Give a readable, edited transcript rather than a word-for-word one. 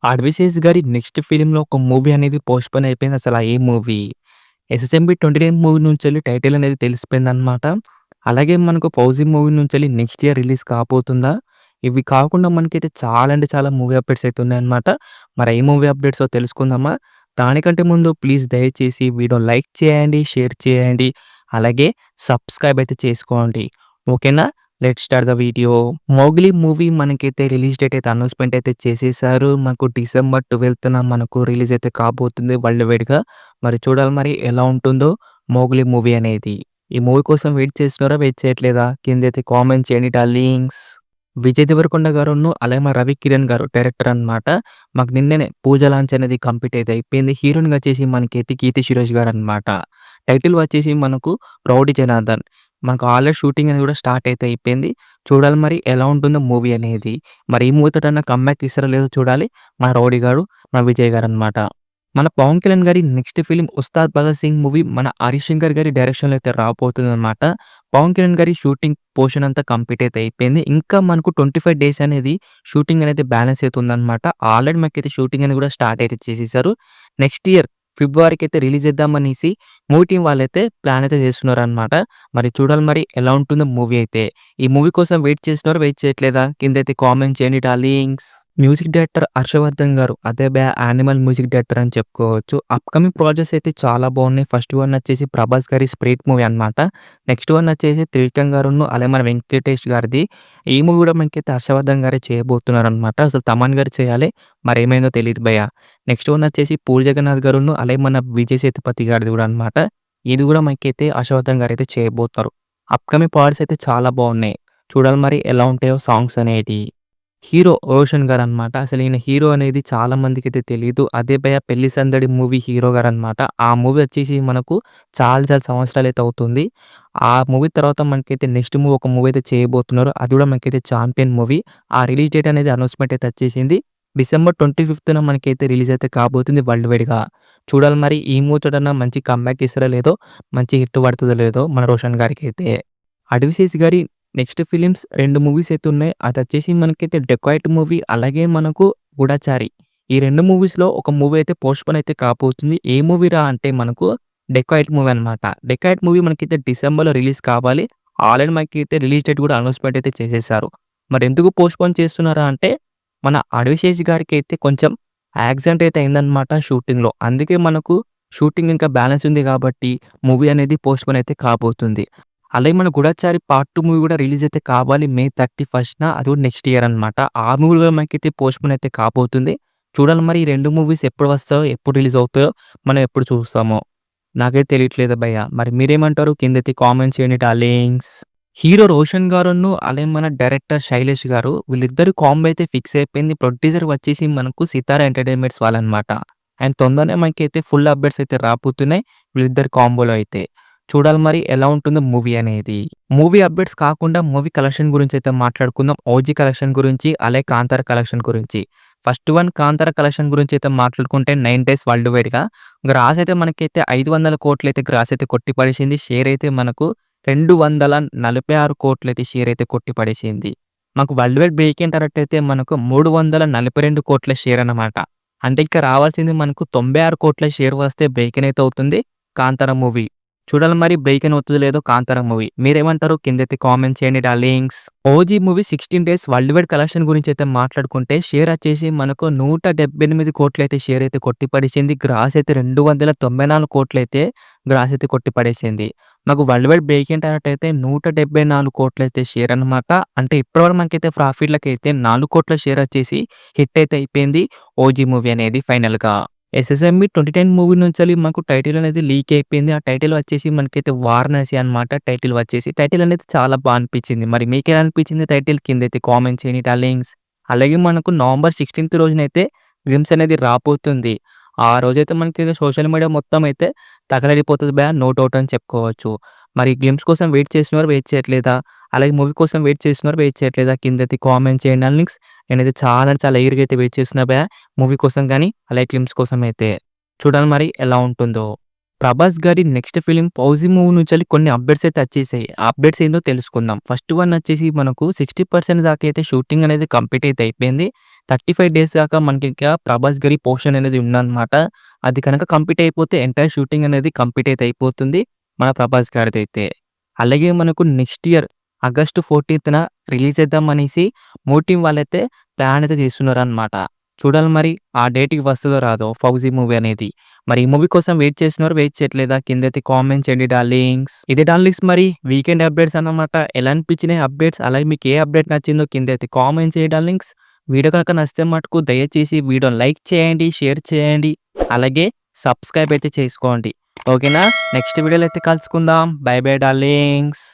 'అడ్విశేష్' గారి నెక్స్ట్ ఫిల్మ్‌లో ఒక మూవీ అనేది పోస్ట్‌పోన్ అయిపోయింది. అసల ఏ మూవీ? 'ఎస్ఎస్ఎంబీ 29' మూవీ నుంచెల్లి టైటిల్ అనేది తెలిసిపోయిందనమాట. అలాగే మనకు 'ఫౌజీ' మూవీ నుంచెల్లి నెక్స్ట్ ఇయర్ రిలీజ్ కాబోతుందా? ఇవి కాకుండా మనకైతే చాలా అంటే చాలా మూవీ అప్డేట్స్ అయితే ఉన్నాయన్నమాట. మరి ఏ మూవీ అప్డేట్సో తెలుసుకుందామా? దానికంటే ముందు ప్లీజ్ దయచేసి వీడియో లైక్ చేయండి, షేర్ చేయండి. అలాగే సబ్స్క్రైబ్ అయితే చేసుకోండి. ఓకేనా? Let's start the video. 'Mowgli' movie మనకైతే రిలీజ్ డేట్ అయితే అనౌన్స్‌మెంట్ అయితే చేసేసారు. మనకు డిసెంబర్ 12న మనకు రిలీజ్ అయితే కాబోతుంది వరల్డ్ వైడ్‌గా. మరి చూడాలి మరి ఎలా ఉంటుందో 'మోగ్లీ' మూవీ అనేది. ఈ మూవీ కోసం వెయిట్ చేస్తున్నారా? వెయిట్ చేయట్లేదా? కిందైతే కామెంట్ చేయండి డార్లింగ్స్. విజయ్ దేవరకొండ గారును, అలాగే మన రవి కిరణ్ గారు డైరెక్టర్ అన్నమాట. మాకు నిన్ననే 'పూజ' లాంచ్ అనేది కంప్లీట్ అయితే అయిపోయింది. హీరోయిన్‌గా వచ్చేసి మనకైతే 'కీర్తి సురేష్' గారన్నమాట. టైటిల్ వచ్చేసి మనకు 'రౌడీ జనార్దన్'. మనకు ఆల్రెడీ షూటింగ్ అనేది కూడా స్టార్ట్ అయితే అయిపోయింది. చూడాలి మరి ఎలా ఉంటుందో మూవీ అనేది. మరి ఈ మూవీతోటన్నా కమ్‌బ్యాక్ ఇస్తారో లేదో చూడాలి. మన 'రౌడీ' గారు, మన విజయ్ గారన్నమాట. మన 'పవన్ కళ్యాణ్' గారి next film 'Ustaad Bhagat Singh' movie మన 'హరిశంకర్' గారి డైరెక్షన్‌లో అయితే రాబోతుందన్నమాట. 'పవన్ కళ్యాణ్' గారి షూటింగ్ పోర్షన్ అంతా కంప్లీట్ అయితే అయిపోయింది. ఇంకా మనకు 25 డేస్ అనేది షూటింగ్ అనేది బ్యాలెన్స్ అయితే ఉందన్నమాట. ఆల్రెడీ మాకైతే షూటింగ్ అనేది కూడా స్టార్ట్ అయితే చేసేసారు. నెక్స్ట్ ఇయర్ ఫిబ్రవరికైతే రిలీజ్ చేద్దామనేసి మూవీ టీమ్ వాళ్ళైతే ప్లాన్ అయితే చేస్తున్నారనమాట. మరి చూడాలి మరి ఎలా ఉంటుందో మూవీ అయితే. ఈ మూవీ కోసం వెయిట్ చేస్తున్నారా? వెయిట్ చేయట్లేదా? కిందైతే కామెంట్ చేయండి డార్లింగ్స్. మ్యూజిక్ డైరెక్టర్ 'హర్షవర్ధన్' గారు అదే 'యానిమల్' మ్యూజిక్ డైరెక్టర్ అని చెప్పుకోవచ్చు. అప్‌కమింగ్ ప్రాజెక్ట్స్ అయితే చాలా బాగున్నాయి. ఫస్ట్ వన్ వచ్చేసి 'ప్రభాస్' గారి 'స్ప్రిట్' మూవీ అనమాట. నెక్స్ట్ వన్ వచ్చేసి 'త్రివిక్రమ్' గారును, అలాగే మన 'వెంకటేష్' గారిది. ఈ మూవీ కూడా మనకైతే 'హర్షవర్ధన్' గారే చేయబోతున్నారనమాట. అసలు తమన్ గారు చేయాలి. మరేమైందో తెలీదు భయ్యా. నెక్స్ట్ వన్ వచ్చేసి 'పూరి జగన్నాథ్' గారును, అలాగే మన 'విజయ్ సేతుపతి' గారిది కూడా అనమాట. ఇది కూడా మనకైతే 'హర్షవర్ధన్' గారైతే చేయబోతున్నారు. అప్‌కమింగ్ పార్ట్స్ అయితే చాలా బాగున్నాయి. చూడాలి మరి ఎలా ఉంటాయో సాంగ్స్ అనేటియి. హీరో 'రోషన్' గారనమాట. అసలు ఈయన హీరో అనేది చాలా మందికైతే తెలీదు. అదే భయ్యా 'పెళ్లి సందడి' మూవీ హీరో గారనమాట. ఆ మూవీ వచ్చేసి మనకు చాలా చాలా సంవత్సరాలైతే అవుతుంది. ఆ మూవీ తర్వాత మనకైతే నెక్స్ట్ మూవీ ఒక మూవీ అయితే చేయబోతున్నారు. అది కూడా మనకైతే 'చాంపియన్' మూవీ. ఆ రిలీజ్ డేట్ అనేది అనౌన్స్‌మెంట్ అయితే వచ్చేసింది. డిసెంబర్ 25న మనకైతే రిలీజ్ అయితే కాబోతుంది వరల్డ్ వైడ్‌గా. చూడాలి మరి ఈ మూవీ తోటన్నా మంచి కమ్‌బ్యాక్ ఇస్తారో లేదో, మంచి హిట్ పడుతదో లేదో మన 'రోషన్' గారికైతే. 'అడ్విశేష్' గారి నెక్స్ట్ ఫిలిమ్స్ 2 మూవీస్ అయితే ఉన్నాయి. అదొచ్చేసి మనకైతే 'డెకాయిట్' మూవీ, అలాగే మనకు 'గూఢచారి'. ఈ 2 మూవీస్‌లో ఒక మూవీ అయితే పోస్ట్‌పోన్ అయితే కాబోతుంది. ఏ మూవీరా అంటే మనకు 'డెకాయిట్' మూవీ అనమాట. 'డెకాయిట్' మూవీ మనకైతే డిసెంబర్‌లో రిలీజ్ కావాలి. ఆల్రెడీ మనకైతే రిలీజ్ డేట్ కూడా అనౌన్స్‌మెంట్ అయితే చేసేసారు. మరెందుకు పోస్ట్‌పోన్ చేస్తున్నారా అంటే మన 'అడ్విశేష్' గారికైతే కొంచెం యాక్సిడెంట్ అయితే అయిందనమాట షూటింగ్‌లో. అందుకే మనకు షూటింగ్ ఇంకా బ్యాలెన్స్ ఉంది కాబట్టి మూవీ అనేది పోస్ట్‌పోన్ అయితే కాబోతుంది. అలాగే మన 'గూఢచారి పార్ట్ 2' మూవీ కూడా రిలీజ్ అయితే కావాలి మే 31న. అది కూడా నెక్స్ట్ ఇయర్ అనమాట. ఆ మూవీ కూడా మనకైతే పోస్ట్‌పోన్ అయితే కాబోతుంది. చూడాలి మరి ఈ 2 మూవీస్ ఎప్పుడు వస్తాయో, ఎప్పుడు రిలీజ్ అవుతాయో, మనం ఎప్పుడు చూస్తామో. నాకైతే తెలియట్లేదు భయ్య. మరి మీరేమంటారు? కిందైతే కామెంట్ చేయండి డార్లింగ్స్. హీరో 'రోషన్' గారును, అలాగే మన డైరెక్టర్ 'శైలేష్' గారు వీళ్ళిద్దరు కాంబో అయితే ఫిక్స్ అయిపోయింది. ప్రొడ్యూసర్ వచ్చేసి మనకు 'సితార ఎంటర్‌టైన్‌మెంట్స్' వాళ్ళనమాట. అండ్ తొందరనే మనకైతే ఫుల్ అప్డేట్స్ అయితే రాబోతున్నాయి వీళ్ళిద్దరి కాంబోలో అయితే. చూడాలి మరి ఎలా ఉంటుందో మూవీ అనేది. మూవీ అప్డేట్స్ కాకుండా మూవీ కలెక్షన్ గురించి అయితే మాట్లాడుకుందాం. 'ఓజీ' కలెక్షన్ గురించి, అలాగే 'కాంతార' కలెక్షన్ గురించి. ఫస్ట్ వన్ 'కాంతార' కలెక్షన్ గురించి అయితే మాట్లాడుకుంటే 9 డేస్ వరల్డ్ వైడ్‌గా గ్రాస్ అయితే మనకైతే 500 కోట్లయితే గ్రాస్ అయితే కొట్టి పడేసింది. షేర్ అయితే మనకు 246 కోట్లయితే షేర్ అయితే కొట్టి పడేసింది. మాకు వరల్డ్ వైడ్ బ్రేక్ ఏంటన్నట్టయితే మనకు 342 కోట్ల షేర్ అన్నమాట. అంటే ఇంకా రావాల్సింది మనకు 96 కోట్ల షేర్ వస్తే బ్రేక్ ఇన్ అయితే అవుతుంది 'కాంతార' మూవీ. చూడాలి మరి బ్రేక్ ఇన్ అవుతదో లేదో 'కాంతార' మూవీ. మీరేమంటారు? కిందైతే కామెంట్ చేయండి darlings. 'OG' movie 16 days world wide collection గురించి అయితే మాట్లాడుకుంటే షేర్ వచ్చేసి మనకు 178 కోట్లయితే షేర్ అయితే కొట్టి పడేసింది. గ్రాస్ అయితే 294 కోట్లయితే గ్రాస్ అయితే కొట్టి పడేసింది. మాకు వరల్డ్ వైడ్ బ్రేక్ ఏంటన్నట్టయితే 174 కోట్లయితే షేర్ అనమాట. అంటే ఇప్పటివరకు మనకైతే ప్రాఫిట్‌లకైతే 4 కోట్ల షేర్ వచ్చేసి హిట్ అయితే అయిపోయింది 'ఓజీ' మూవీ అనేది ఫైనల్‌గా. 'ఎస్ఎస్ఎంబీ 2010' మూవీ నుంచెల్లి మాకు టైటిల్ అనేది లీక్ అయిపోయింది. ఆ టైటిల్ వచ్చేసి మనకైతే 'వారణాసి' అనమాట టైటిల్ వచ్చేసి. టైటిల్ అనేది చాలా అనిపించింది. మరి మీకెలా అనిపించింది టైటిల్? కిందైతే కామెంట్ చేయండి డార్లింగ్స్. అలాగే మనకు నవంబర్ 16థ్ రోజునైతే గ్లిమ్స్ అనేది రాబోతుంది. ఆ రోజైతే మనకి సోషల్ మీడియా మొత్తం అయితే తగలడిపోతది నో డౌట్ అని చెప్పుకోవచ్చు. మరి గ్లిమ్స్ కోసం వెయిట్ చేస్తున్నారా? వెయిట్ చేయట్లేదా? అలాగే మూవీ కోసం వెయిట్ చేస్తున్నారా? వెయిట్ చేయట్లేదా? కిందైతే కామెంట్ చేయండి డార్లింగ్స్. నేనైతే చాలా అంటే చాలా ఈగర్‌గా అయితే వెయిట్ చేస్తున్నా మూవీ కోసం గానీ, అలాగే గ్లిమ్స్ కోసం అయితే. చూడాలి మరి ఎలా ఉంటుందో. ప్రభాస్ గారి నెక్స్ట్ ఫిల్మ్ 'ఫౌజీ' మూవీ నుంచెల్లి కొన్ని అప్‌డేట్స్ అయితే వచ్చేసాయి. ఆ అప్‌డేట్స్ ఏందో తెలుసుకుందాం. ఫస్ట్ వన్ వచ్చేసి మనకు 60% దాకా అయితే షూటింగ్ అనేది కంప్లీట్ అయితే అయిపోయింది. 35 డేస్ దాకా మనకింకా ప్రభాస్ గారి పోర్షన్ అనేది ఉందన్నమాట. అది కనుక కంప్లీట్ అయిపోతే ఎంటైర్ షూటింగ్ అనేది కంప్లీట్ అయితే అయిపోతుంది మన ప్రభాస్ గారిదైతే. అలాగే మనకు నెక్స్ట్ ఇయర్ ఆగస్టు 14థ్ రిలీజ్ చేద్దామనేసి మోటివ్ వాళ్ళైతే ప్లాన్ అయితే చేస్తున్నారన్నమాట. చూడాలి మరి ఆ డేట్‌కి వస్తదో రాదో 'ఫౌజీ' మూవీ అనేది. మరి ఈ మూవీ కోసం వెయిట్ చేస్తున్నారా? వెయిట్ చేయట్లేదా? కిందైతే కామెంట్ చేయండి డార్లింగ్స్. ఇదే డార్లింగ్స్ మరి వీకెండ్ అప్డేట్స్ అన్నమాట. ఎలా అనిపించినాయి అప్డేట్స్? అలాగే మీకు ఏ అప్డేట్ నచ్చిందో కిందైతే కామెంట్ చేయండి డార్లింగ్స్. వీడియో కనుక నచ్చితే మటుకు దయచేసి వీడియోని లైక్ చేయండి, షేర్ చేయండి. అలాగే సబ్స్క్రైబ్ అయితే చేసుకోండి. ఓకేనా? నెక్స్ట్ వీడియోలో అయితే కలుసుకుందాం. By by darlings.